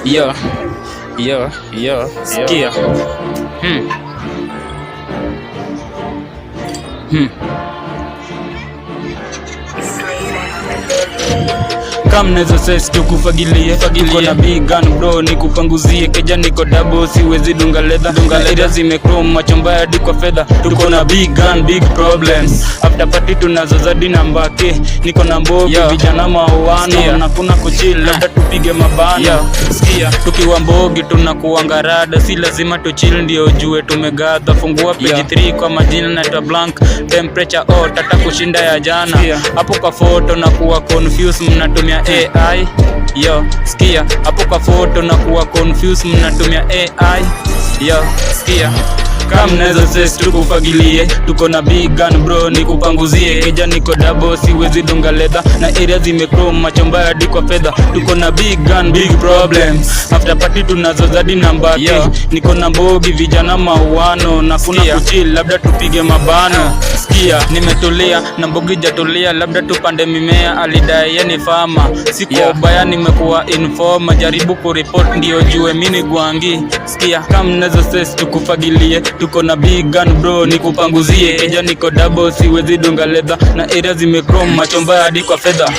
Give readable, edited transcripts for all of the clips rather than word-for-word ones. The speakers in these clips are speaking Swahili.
Yo, sikia. Kam nezo ses tukufagilie, tuko na big gun bro, nikupanguzie keja niko double, siwezi dunga leather, area zimechrome, macho mbaya hadi kwa fedha. Tuko na big gun, big problems, after party tunazozadi namba ke, niko na mbogi vijana mauano, na kuna kuchill labda tupige mabano. Sikia, tukiwa mbogi tunakuanga rada, si lazima tuchill ndio ujue tumegadha. Fungua page 3 kwa majina naitwa blank, temperature hot hata kushinda ya jana. Hapo kwa photo na kuwa confused, mnatumia AI. Yo, sikia, hapo kwa photo na kuwa confused, mnatumia AI. Yo, sikia, kam nezo ses tukufagilie, tuko na big gun bro, nikupanguzie keja niko double, siwezi dunga leather, na area zimechrome, macho mbaya hadi kwa fedha. Tuko na big gun, big problems, after party tunazozadi namba ke, niko na mbogi vijana mauano, na kuna kuchill labda tupige mabano. Sikia, nimetulia na mbogi jatulia, labda tupande mimea, alidai yeye ni farmer. Siko baya, nimekuwa informer, jaribu kureport ndio jue mini gwangi. Sikia, kam nezo ses tukufagilie, tuko na big gun bro, nikupanguzie keja niko double, siwezi dunga leather, na area zimechrome, macho mbaya hadi kwa fedha.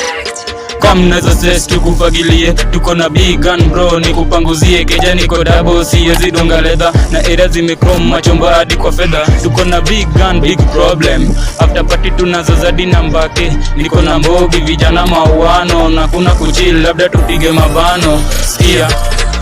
Kam nezo ses tukufagilie, tuko na big gun bro, nikupanguzie keja niko double, siwezi dunga leather, na area zimechrome, macho mbaya hadi kwa fedha. Tuko na big gun, big problem, after party tunazozadi namba ke, niko na mbogi vijana mauano, na kuna kuchill labda tupige mabano. Sikia,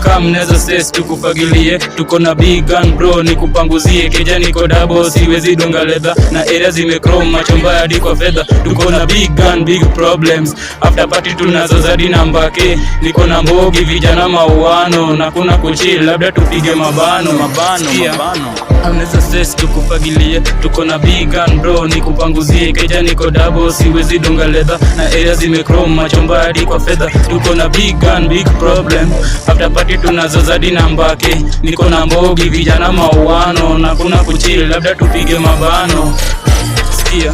kam nezo ses tukufagilie, tuko na big gun bro, nikupanguzie keja niko double, siwezi dunga leather, na area zimechrome, macho mbaya hadi kwa fedha. Tuko na big gun, big problems, after party tunazozadi namba ke, niko na mbogi vijana mauano, na kuna kuchill labda tupige mabano. Kam nezo ses tukufagilie, tuko na big gun bro, nikupanguzie keja niko double, siwezi dunga leather, na area zimechrome, macho mbaya hadi kwa fedha. Tuko na big gun, big problem, after party tunazozadi namba ke, niko na mbogi vijana mauano, na kuna kuchill labda tupige mabano. Sikia.